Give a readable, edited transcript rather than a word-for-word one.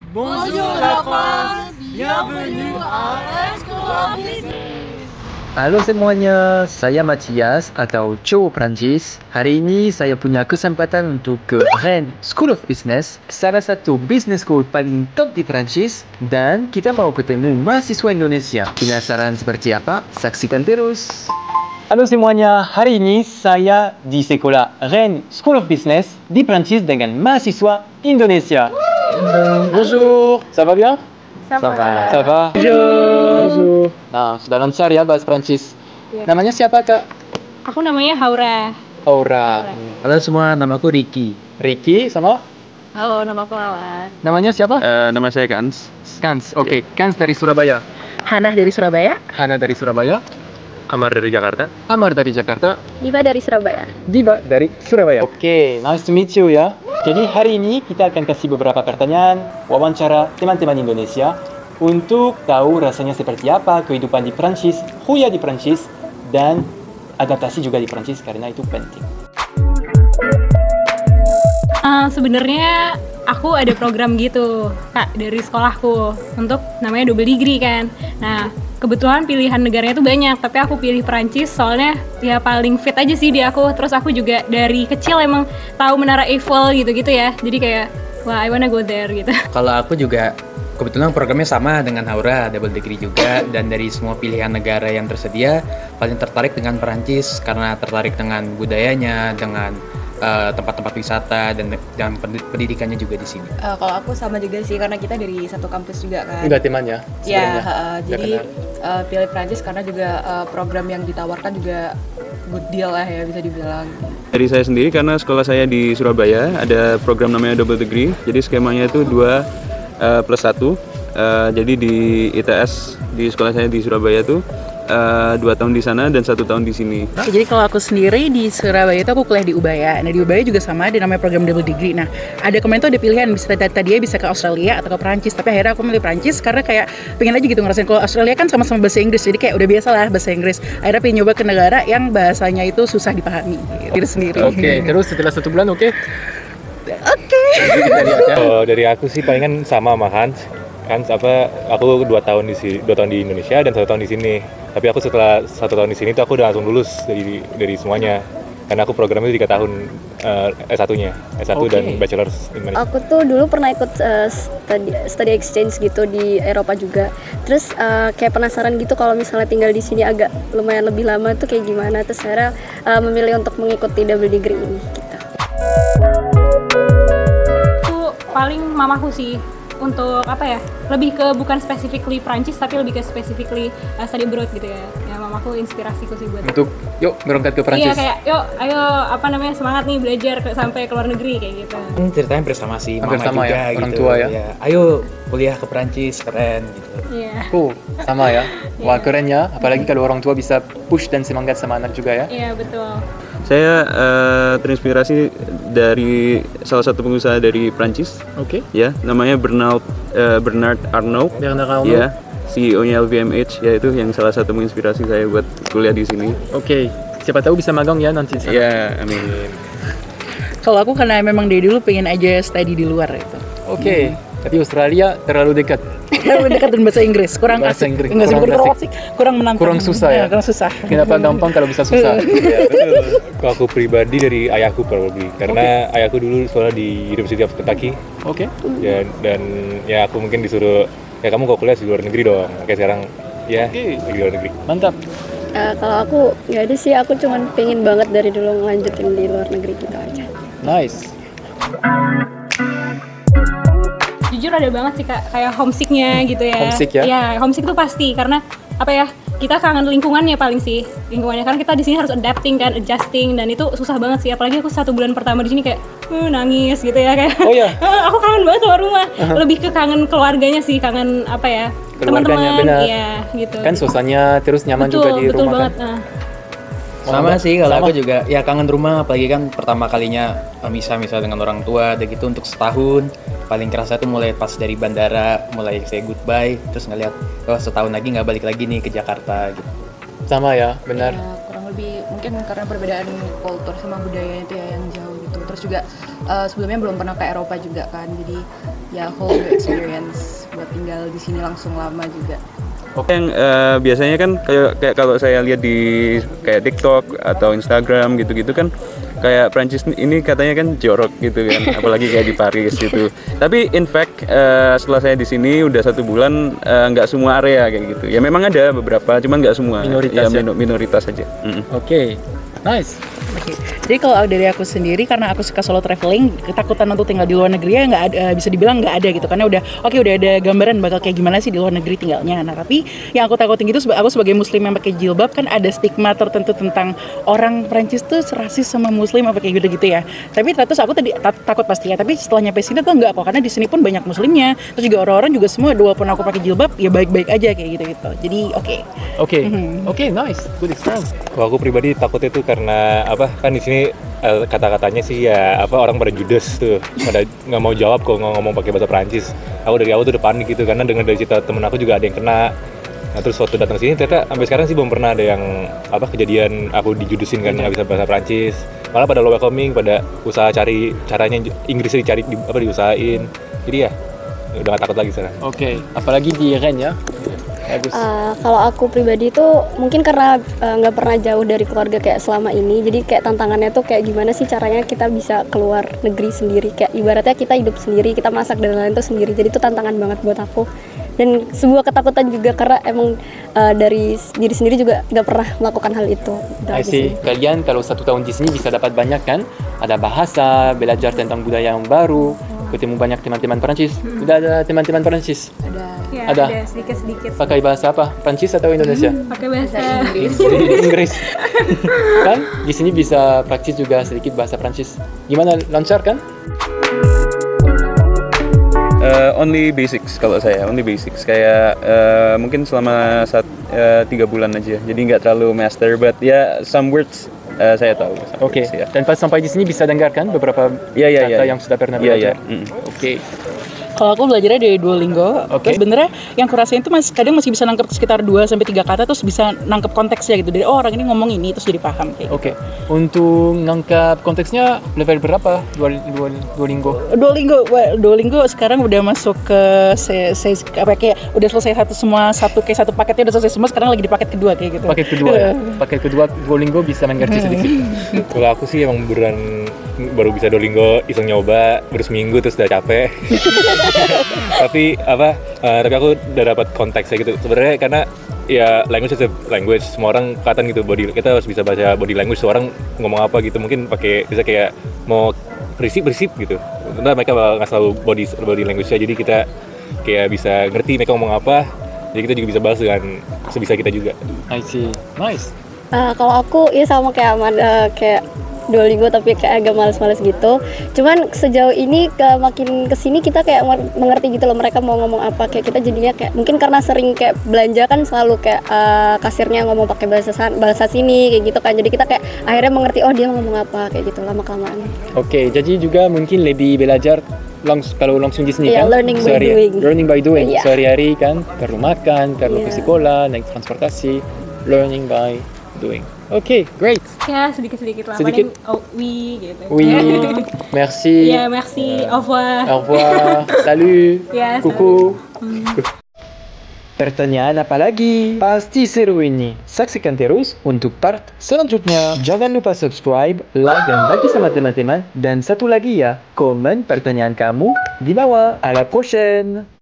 Bonjour la France, bienvenue à Escola Business. Halo semuanya, saya Matthias atau Cowok Prancis. Hari ini saya punya kesempatan untuk ke Rennes School of Business, salah satu business school paling top di Prancis, dan kita mau ketemu mahasiswa Indonesia. Penasaran seperti apa? Saksikan terus. Halo semuanya, hari ini saya di sekolah Rennes School of Business di Prancis dengan mahasiswa Indonesia. Bonjour, ça va bien? Ça va. Ça va? Bonjour. Nah, sudah lancar ya bahasa Prancis. Ya. Namanya siapa, Kak? Aku namanya Haura. Aura. Halo semua, namaku Ricky. Ricky sama Halo, nama aku Lala. namanya siapa? Nama saya Kans. Kans. Oke, Kans dari Surabaya. Hana dari Surabaya. Hana dari Surabaya. Amar dari Jakarta. Amar dari Jakarta. Diva dari Surabaya. Diva dari Surabaya. Oke, nice to meet you ya. Jadi hari ini kita akan kasih beberapa pertanyaan wawancara teman-teman Indonesia untuk tahu rasanya seperti apa kehidupan di Prancis, kuliah di Prancis, dan adaptasi juga di Prancis karena itu penting. Sebenarnya aku ada program gitu, Kak, dari sekolahku untuk namanya double degree kan. Nah, kebetulan pilihan negaranya itu banyak, tapi aku pilih Perancis soalnya ya paling fit aja sih di aku. Terus aku juga dari kecil emang tahu Menara Eiffel gitu-gitu ya. Jadi kayak, wah, I wanna go there gitu. Kalau aku juga kebetulan programnya sama dengan Haura, double degree juga, dan dari semua pilihan negara yang tersedia paling tertarik dengan Perancis karena tertarik dengan budayanya, dengan tempat-tempat wisata dan pendidikannya juga di sini. Kalau aku sama juga sih karena kita dari satu kampus juga kan. Udah teman ya? Ya, jadi kenal. pilih Prancis karena juga program yang ditawarkan juga good deal lah ya bisa dibilang. Dari saya sendiri karena sekolah saya di Surabaya ada program namanya double degree. Jadi skemanya itu 2 plus 1. Jadi di ITS di sekolah saya di Surabaya tuh 2 tahun di sana dan 1 tahun di sini. Jadi kalau aku sendiri di Surabaya itu aku kuliah di Ubaya. Nah di Ubaya juga sama ada namanya program double degree. Nah ada kemarin tuh ada pilihan bisa tadinya bisa ke Australia atau ke Perancis. Tapi akhirnya aku milih Perancis karena kayak pengen aja gitu ngerasain kalau Australia kan sama-sama bahasa Inggris. Jadi kayak udah biasa lah bahasa Inggris. Akhirnya pengen nyoba ke negara yang bahasanya itu susah dipahami diri sendiri. Oke, terus setelah 1 bulan oke? Dari aku sih palingan sama sama Hans. Aku 2 tahun di Indonesia dan 1 tahun di sini. Tapi aku setelah 1 tahun di sini tuh aku udah langsung lulus dari semuanya. Karena aku programnya 3 tahun S1-nya, S1 dan Bachelor's in Management. Aku tuh dulu pernah ikut study exchange gitu di Eropa juga. Terus kayak penasaran gitu kalau misalnya tinggal di sini agak lumayan lebih lama tuh kayak gimana. Terus akhirnya memilih untuk mengikuti double degree ini gitu. Aku paling mamaku sih untuk apa ya, lebih ke bukan specifically Prancis tapi lebih ke specifically study abroad gitu ya. Ya mamaku inspirasiku sih buat Untuk yuk berangkat ke Iya Prancis. kayak yuk ayo semangat nih belajar sampai ke luar negeri kayak gitu. Ceritanya hampir sama sih, Hampir mama sama juga ya, gitu. orang tua ya. Ayo kuliah ke Perancis, keren gitu. Iya. Sama ya. Wah keren ya, apalagi kalau orang tua bisa push dan semangat sama anak juga ya. Iya betul. Saya terinspirasi dari salah satu pengusaha dari Prancis. Oke. Ya, namanya Bernard Arnault. Bernard Arnault. Ya, CEO-nya LVMH, ya itu yang salah satu menginspirasi saya buat kuliah di sini. Oke. Siapa tahu bisa magang ya nanti di sana. Ya, amin. Kalau aku karena memang dari dulu pengen aja study di luar itu. Oke. Tapi Australia terlalu dekat. Terlalu dekat dan bahasa Inggris kurang Bahasa asik. Inggris, Enggak sih, kurang kurang asik. asik, kurang menantang. Kurang susah ya? Kurang susah. Kenapa gampang kalau bisa susah? Iya, betul. Kalau aku pribadi dari ayahku probably karena ayahku dulu sekolah di University of Kentucky. Oke. Dan ya aku mungkin disuruh ya kamu kok kuliah di luar negeri dong. Oke, sekarang ya lagi di luar negeri. Mantap. Kalau aku nggak ada sih, aku cuman pengen banget dari dulu ngelanjutin di luar negeri gitu aja. Nice. Jujur ada banget sih Kak, kayak homesicknya gitu ya. Homesick ya? Iya, homesick tuh pasti karena apa ya? Kita kangen lingkungannya paling sih, lingkungannya karena kita di sini harus adapting kan, adjusting dan itu susah banget sih. Apalagi aku 1 bulan pertama di sini kayak nangis gitu ya kayak. Oh ya. Aku kangen banget sama rumah. Lebih ke kangen keluarganya sih, kangen apa ya? Keluarganya, Teman-teman, benar. iya gitu. Kan suasananya terus nyaman juga di betul rumah banget. kan. Sama sih kalau Sama. aku juga ya kangen rumah, apalagi kan pertama kalinya misal dengan orang tua ada gitu untuk setahun. Paling kerasa tuh mulai pas dari bandara mulai say goodbye, terus ngeliat setahun lagi nggak balik lagi nih ke Jakarta gitu. Sama ya, benar. Ya, kurang lebih mungkin karena perbedaan kultur sama budayanya itu ya yang jauh gitu. Terus Terus juga sebelumnya belum pernah ke Eropa juga kan, jadi ya whole new experience buat tinggal di sini langsung lama juga. Oke, yang biasanya kan kayak kalau saya lihat di kayak TikTok atau Instagram gitu-gitu kan, kayak Prancis ini katanya kan jorok gitu kan, apalagi kayak di Paris gitu. Tapi in fact setelah saya di sini udah 1 bulan, nggak semua area kayak gitu. Ya memang ada beberapa, cuman nggak semua. Minoritas ya? Minoritas aja. Oke, nice. Oke. Jadi kalau dari aku sendiri, karena aku suka solo traveling, ketakutan untuk tinggal di luar negeri ya nggak ada, bisa dibilang nggak ada gitu, karena udah ada gambaran bakal kayak gimana sih di luar negeri tinggalnya. Nah tapi yang aku takutin gitu, aku sebagai muslim yang pakai jilbab kan ada stigma tertentu tentang orang Prancis tuh rasis sama muslim apa kayak gitu ya. Tapi terus aku tadi takut pasti ya, tapi setelah nyampe sini tuh enggak kok, karena di sini pun banyak muslimnya, terus juga orang-orang juga semua walaupun aku pakai jilbab ya baik-baik aja kayak gitu. Jadi Oke, nice, good experience. Kalau aku pribadi takutnya tuh karena kan di sini kata-katanya sih ya orang pada judes tuh, pada nggak mau jawab kalau ngomong pakai bahasa Prancis. Aku dari awal tuh udah panik gitu, karena dengar dari cerita temen aku juga ada yang kena. Nah terus waktu datang sini ternyata sampai sekarang sih belum pernah ada yang kejadian aku dijudesin karena nggak bisa bahasa Prancis. Malah pada lo welcoming, pada usaha cari caranya Inggrisnya dicari diusahain. Jadi ya udah gak takut lagi sekarang. Oke, apalagi di Rennes ya. Bagus. Kalau aku pribadi tuh mungkin karena nggak pernah jauh dari keluarga kayak selama ini, jadi kayak tantangannya tuh kayak gimana sih caranya kita bisa keluar negeri sendiri, kayak ibaratnya kita hidup sendiri, kita masak dan lain-lain tuh sendiri, jadi itu tantangan banget buat aku dan sebuah ketakutan juga karena emang dari diri sendiri juga nggak pernah melakukan hal itu. I see. Kalian kalau 1 tahun di sini bisa dapat banyak kan, ada bahasa, belajar tentang budaya yang baru, ketemu banyak teman-teman Prancis. Udah ada teman-teman Prancis? Ya, ada sedikit-sedikit. Pakai bahasa apa? Prancis atau Indonesia? Pakai bahasa Inggris. Kan di sini bisa praktis juga sedikit bahasa Prancis. Gimana, lancar kan? Only basics kalau saya, only basics kayak mungkin selama 3 bulan aja, jadi nggak terlalu master, but ya some words saya tahu. Oke. Dan pas sampai di sini bisa dengarkan beberapa kata yang sudah pernah belajar. Oke. Kalau aku belajarnya dari Duolingo, terus sebenarnya yang kurasain tuh kadang masih bisa nangkep sekitar 2-3 kata, terus bisa nangkep konteksnya gitu. Dari orang ini ngomong ini, terus jadi paham kayak. Oke. Untuk nangkep konteksnya level berapa Duolingo? Duolingo sekarang udah masuk ke kayak udah selesai satu paketnya udah selesai semua, sekarang lagi di paket kedua kayak gitu. Paket kedua ya. Paket kedua Duolingo bisa mengerti sedikit. Kalau aku sih emang baru bisa Duolingo, iseng nyoba baru seminggu terus udah capek. tapi aku udah dapat konteksnya gitu sebenarnya, karena ya language is a language, semua orang kelihatan gitu, kita harus bisa baca body language orang ngomong apa gitu, mungkin bisa kayak mau berisip gitu, entah mereka nggak selalu body language-nya, jadi kita kayak bisa ngerti mereka ngomong apa, jadi kita juga bisa bahas dengan sebisa kita juga. I see, nice. Kalau aku ya sama kayak Amanda, kayak Duolingo tapi kayak agak males-males gitu. Cuman sejauh ini makin kesini kita kayak mengerti gitu loh mereka mau ngomong apa, kayak kita jadinya kayak mungkin karena sering kayak belanja kan selalu kayak kasirnya ngomong pakai bahasa sini kayak gitu kan, jadi kita kayak akhirnya mengerti oh dia mau ngomong apa kayak gitu lama-kelamaan. Oke, jadi juga mungkin lebih belajar kalau langsung di sini kan learning by doing. Sehari-hari kan perlu makan, perlu ke sekolah, naik transportasi, learning by doing. Oke, great. Ya, sedikit-sedikit lah. Sedikit? Oui gitu. Oui, merci. Ya, merci. Au revoir. Au revoir. Salut. Ya, coucou. Pertanyaan apa lagi? Pasti seru ini. Saksikan terus untuk part selanjutnya. Jangan lupa subscribe, like, dan bagi sama teman-teman. Dan satu lagi ya, komen pertanyaan kamu di bawah. À la prochaine.